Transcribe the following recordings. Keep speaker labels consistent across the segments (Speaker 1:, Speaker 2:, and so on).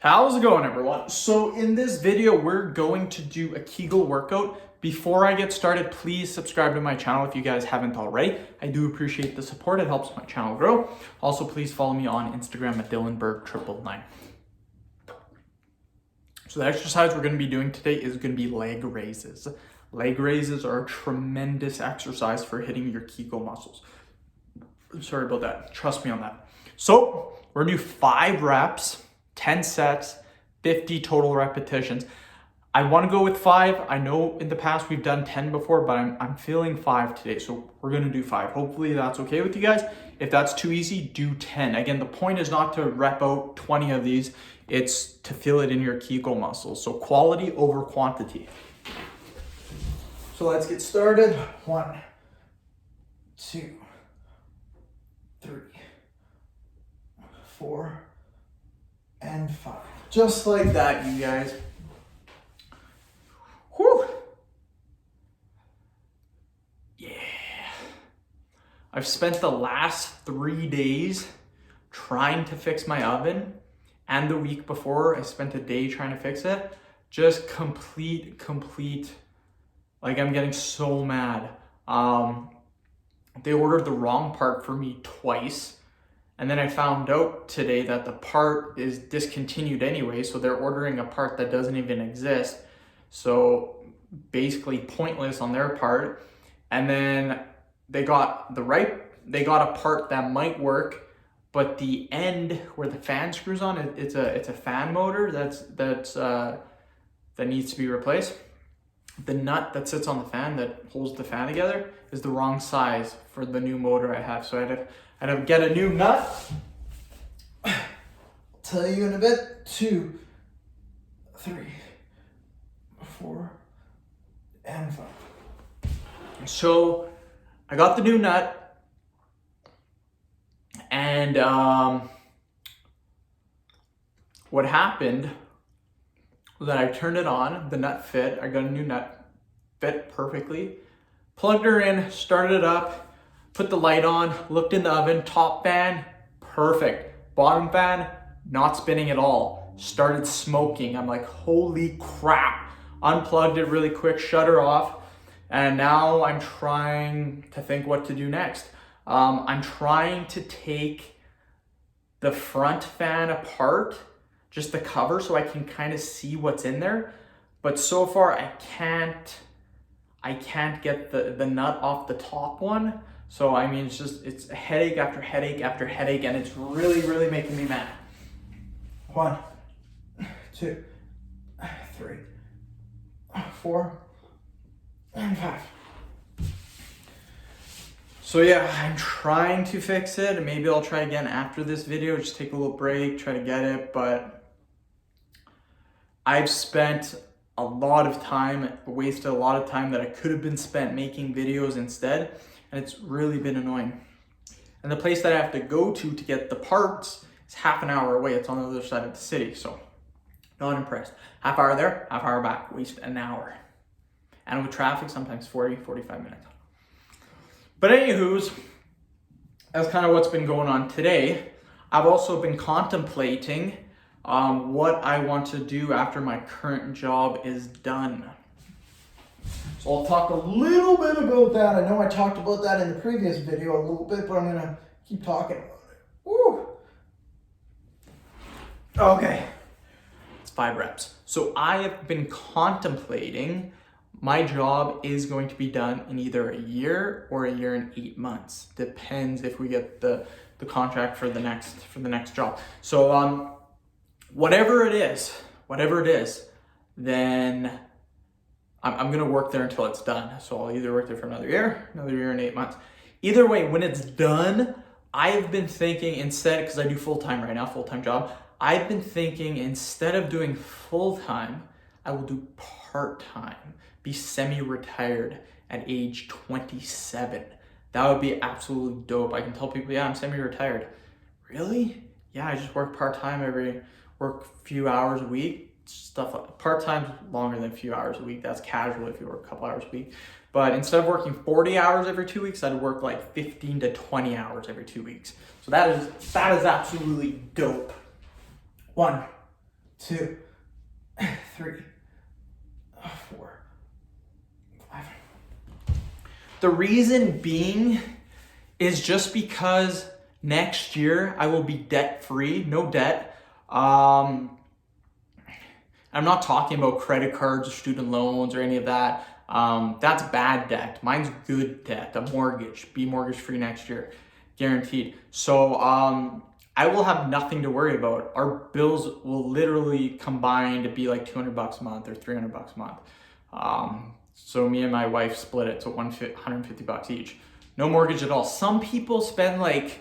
Speaker 1: How's it going, everyone? So in this video, we're going to do a Kegel workout. Before I get started, please subscribe to my channel if you guys haven't already. I do appreciate the support. It helps my channel grow. Also, please follow me on Instagram at DylanBerg999. So the exercise we're going to be doing today is going to be leg raises. Leg raises are a tremendous exercise for hitting your Kegel muscles. Sorry about that. Trust me on that. So we're going to do 5 reps. 10 sets, 50 total repetitions. I want to go with 5. I know in the past we've done 10 before, but I'm feeling 5 today. So we're going to do 5. Hopefully that's okay with you guys. If that's too easy, do 10. Again, the point is not to rep out 20 of these. It's to feel it in your Kegel muscles. So quality over quantity. So let's get started. 1, 2, 3, 4, and 5. Just like that, you guys. Whew. Yeah. I've spent the last 3 days trying to fix my oven, and the week before I spent a day trying to fix it. Just complete, like I'm getting so mad. They ordered the wrong part for me twice. And then I found out today that the part is discontinued anyway, so they're ordering a part that doesn't even exist. So basically pointless on their part. And then they got a part that might work, but the end where the fan screws on, it's a fan motor that needs to be replaced. The nut that sits on the fan that holds the fan together is the wrong size for the new motor I have. So I had to get a new nut. I'll tell you in a bit. 2, 3, 4, and 5. So I got the new nut, and what happened was that I turned it on, the nut fit. I got a new nut, fit perfectly. Plugged her in, started it up, put the light on, looked in the oven, top fan, perfect. Bottom fan, not spinning at all. Started smoking. I'm like, holy crap. Unplugged it really quick, shut her off, and now I'm trying to think what to do next. I'm trying to take the front fan apart, just the cover, so I can kind of see what's in there. But so far I can't get the nut off the top one. So I mean, it's headache after headache after headache, and it's really making me mad. 1, 2, 3, 4, and 5. So yeah, I'm trying to fix it. Maybe I'll try again after this video, just take a little break, try to get it. But I've spent a lot of time, wasted a lot of time that I could have been spent making videos instead. And it's really been annoying. And the place that I have to go to get the parts is half an hour away. It's on the other side of the city, so not impressed. Half hour there, half hour back, waste an hour. And with traffic, sometimes 40, 45 minutes. But anywho's, that's kind of what's been going on today. I've also been contemplating what I want to do after my current job is done. So I'll talk a little bit about that. I know I talked about that in the previous video a little bit, but I'm gonna keep talking about it. Woo! Okay, it's 5 reps. So I have been contemplating, my job is going to be done in either a year or a year and 8 months. Depends if we get the contract for the next job. So whatever it is, then I'm gonna work there until it's done. So I'll either work there for another year and 8 months. Either way, when it's done, I've been thinking instead, because I do full-time right now, full-time job, I've been thinking instead of doing full-time, I will do part-time, be semi-retired at age 27. That would be absolutely dope. I can tell people, yeah, I'm semi-retired. Really? Yeah, I just work part-time work a few hours a week. Stuff like part-time's longer than a few hours a week. That's casual if you work a couple hours a week. But instead of working 40 hours every 2 weeks, I'd work like 15 to 20 hours every 2 weeks. So that is absolutely dope. 1, 2, 3, 4, 5. The reason being is just because next year I will be debt free, no debt. I'm not talking about credit cards or student loans or any of that. That's bad debt. Mine's good debt, a mortgage, be mortgage free next year, guaranteed. So I will have nothing to worry about. Our bills will literally combine to be like $200 a month or $300 a month. So me and my wife split it to $150 each. No mortgage at all. Some people spend like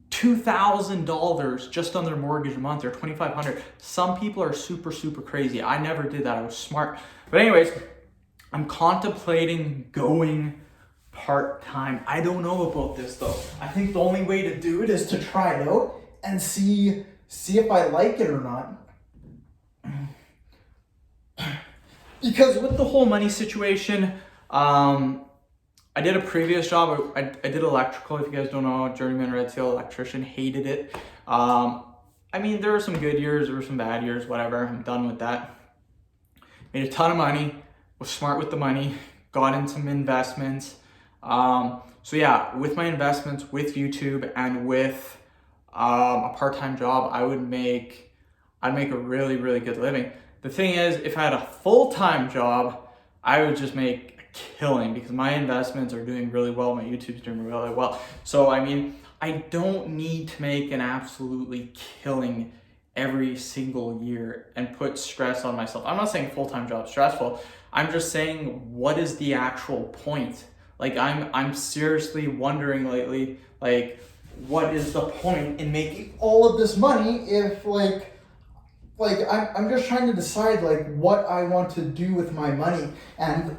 Speaker 1: $2,000 just on their mortgage a month, or $2,500. Some people are super, super crazy. I never did that. I was smart. But anyways, I'm contemplating going part-time. I don't know about this though. I think the only way to do it is to try it out and see if I like it or not. Because with the whole money situation, I did a previous job. I did electrical. If you guys don't know, journeyman red seal electrician, hated it. I mean, there were some good years, there were some bad years, whatever. I'm done with that. Made a ton of money, was smart with the money, got in some investments. So yeah, with my investments, with YouTube, and with a part-time job, I'd make a really, really good living. The thing is, if I had a full-time job, I would just make a killing because my investments are doing really well. My YouTube's doing really well. So, I mean, I don't need to make an absolutely killing every single year and put stress on myself. I'm not saying full-time job stressful. I'm just saying, what is the actual point? Like, I'm seriously wondering lately, like, what is the point in making all of this money if I'm just trying to decide like what I want to do with my money. And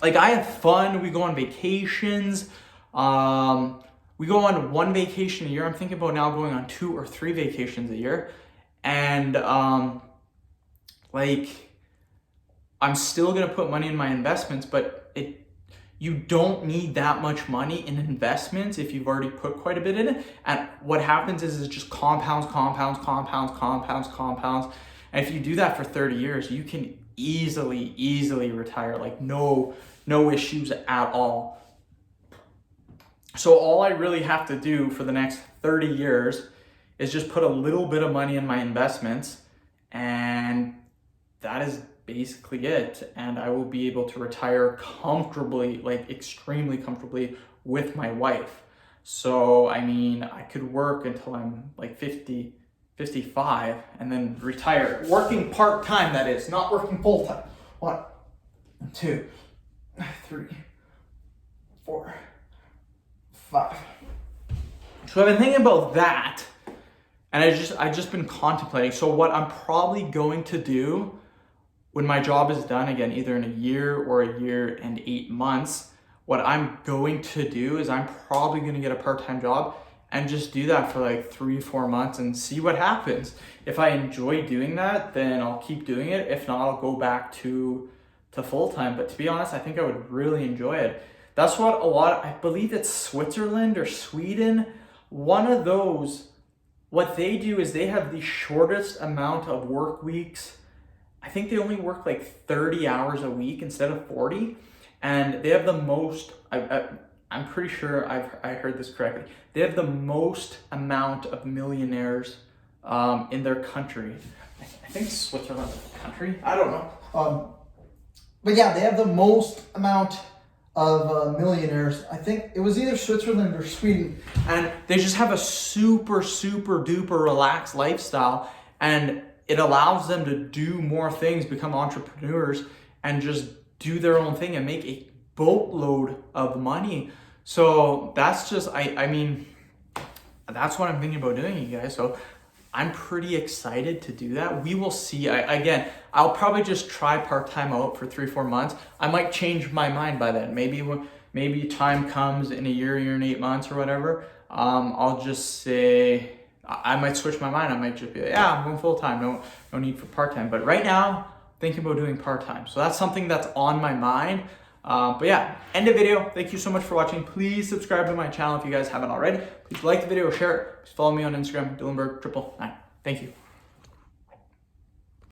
Speaker 1: like, I have fun, we go on vacations, we go on one vacation a year. I'm thinking about now going on 2 or 3 vacations a year. And like, I'm still gonna put money in my investments, but you don't need that much money in investments if you've already put quite a bit in it. And what happens is it just compounds. And if you do that for 30 years, you can easily retire, like no issues at all. So all I really have to do for the next 30 years is just put a little bit of money in my investments, and that is basically it. And I will be able to retire comfortably, like extremely comfortably, with my wife. So, I mean, I could work until I'm like 50, 55 and then retire. Working part-time, that is, not working full-time. 1, 2, 3, 4, 5. So I've been thinking about that, and I've just been contemplating. So what I'm probably going to do when my job is done, again, either in a year or a year and 8 months, what I'm going to do is I'm probably going to get a part-time job and just do that for like 3-4 months and see what happens. If I enjoy doing that, then I'll keep doing it. If not, I'll go back to full-time. But to be honest, I think I would really enjoy it. That's what I believe it's Switzerland or Sweden, one of those, what they do is they have the shortest amount of work weeks. I think they only work like 30 hours a week instead of 40. And they have the most, I'm pretty sure I heard this correctly. They have the most amount of millionaires in their country. I think Switzerland is a country. I don't know. But yeah, they have the most amount of millionaires. I think it was either Switzerland or Sweden. And they just have a super, super duper relaxed lifestyle. And it allows them to do more things, become entrepreneurs, and just do their own thing and make a boatload of money. So that's just, I mean, that's what I'm thinking about doing, you guys. So I'm pretty excited to do that. We will see. Again, I'll probably just try part-time out for 3-4 months. I might change my mind by then. Maybe time comes in a year and 8 months or whatever. I'll just say, I might switch my mind. I might just be like, yeah, I'm going full-time. No need for part-time. But right now, thinking about doing part-time. So that's something that's on my mind. But yeah, end the video. Thank you so much for watching. Please subscribe to my channel if you guys haven't already. Please like the video, share it. Please follow me on Instagram, Dylanberg999. Thank you.